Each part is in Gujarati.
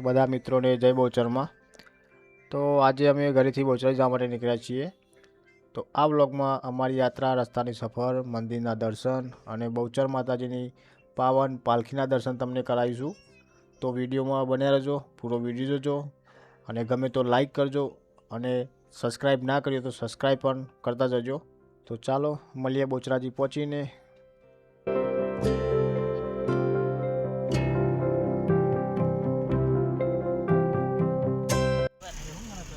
બધા મિત્રોને જય બહુચરમાં। તો આજે અમે ઘરેથી બહુચર જવા માટે નીકળ્યા છીએ। તો આ વ્લોગમાં અમારી યાત્રા, રસ્તાની સફર, મંદિરના દર્શન અને બહુચર માતાજીની પાવન પાલખીના દર્શન તમને કરાવીશું। તો વિડીયોમાં બન્યા રહેજો, પૂરો વિડીયો જોજો અને ગમે તો લાઈક કરજો અને સબસ્ક્રાઈબ ના કર્યો તો સબસ્ક્રાઈબ પણ કરતા જજો। તો ચાલો મળીએ બહુચરાજી પહોંચીને।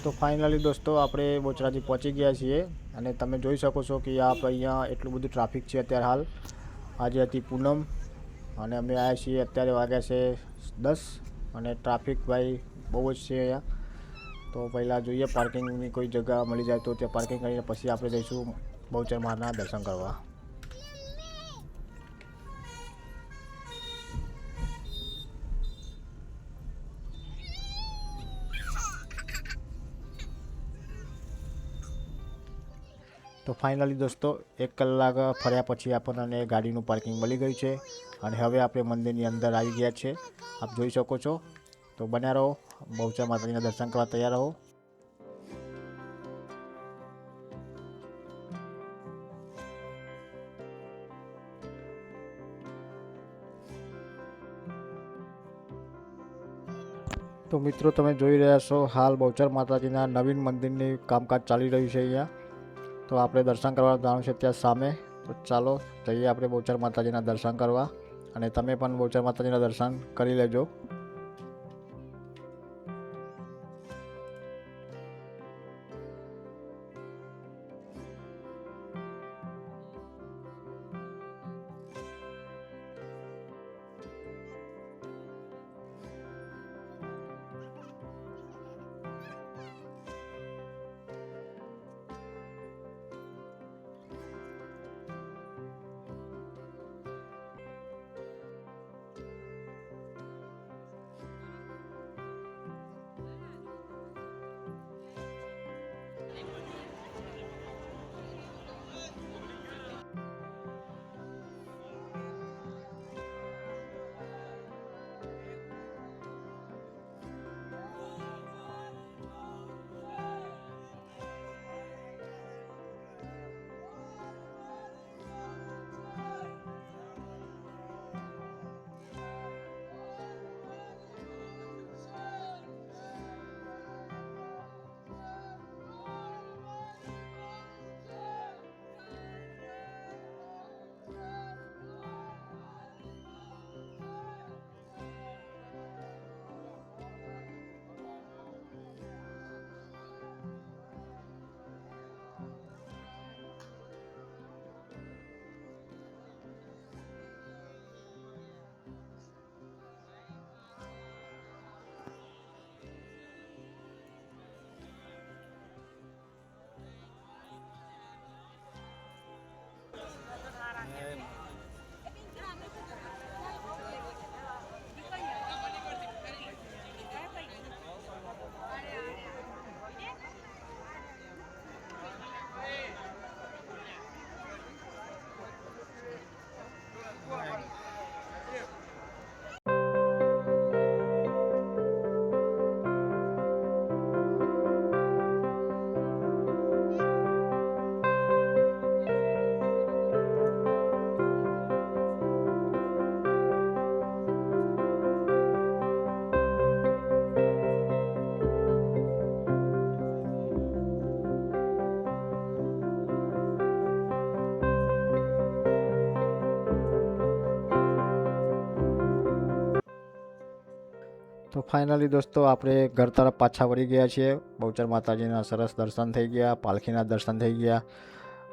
तो फाइनली दोस्तों આપણે બહુચરાજી પહોંચી ગયા છીએ અને તમે જોઈ શકો છો કે અહીંયા એટલું બધું ટ્રાફિક છે અત્યારે હાલ। આજે હતી પૂનમ અને અમે આવ્યા છીએ, અત્યારે વાગ્યા છે 10 અને ટ્રાફિક ભાઈ બહુ જ છે અહીંયા। તો પહેલાં જોઈએ પાર્કિંગની કોઈ જગ્યા મળી જાય તો ત્યાં પાર્કિંગ કરીને પછી આપણે જઈશું બહુચર માના દર્શન કરવા। तो फाइनली दोस्तों 1 કલાક फर्या पछी आपने गाड़ी पार्किंग मळी गई है और हवे आपणे मंदिर अंदर आई गया है। आप जोई सको छो। तो बन्या रहो, बहूचर माताजीना दर्शन करवा तैयार रहो। तो मित्रों तमे जोई रह्या छो हाल बहूचर माताजीना नवीन मंदिरनी कामकाज चाली रह्युं छे अहींया। तो आपणे दर्शन करवा जવાનું છે ત્યાં સામે। તો ચાલો જઈએ આપણે બહુચર માતાજીના દર્શન કરવા અને તમે પણ બહુચર માતાજીના દર્શન કરી લેજો। तो फाइनली दोस्तों આપણે घर तरफ पाछा वળી ગયા છીએ। બહુચર માતાજીના સરસ દર્શન થઈ ગયા, પાલખીના દર્શન થઈ ગયા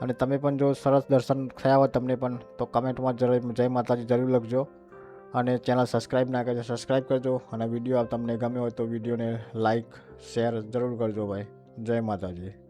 અને તમે પણ જો સરસ દર્શન થયા હોય તમને પણ તો કમેન્ટમાં જરૂર જય માતાજી જરૂર લખજો અને ચેનલ સબસ્ક્રાઈબ ના કરજો સબસ્ક્રાઈબ કરજો અને વિડીયો તમને ગમ્યો હોય તો વિડીયોને લાઈક શેર જરૂર કરજો ભાઈ। જય માતાજી।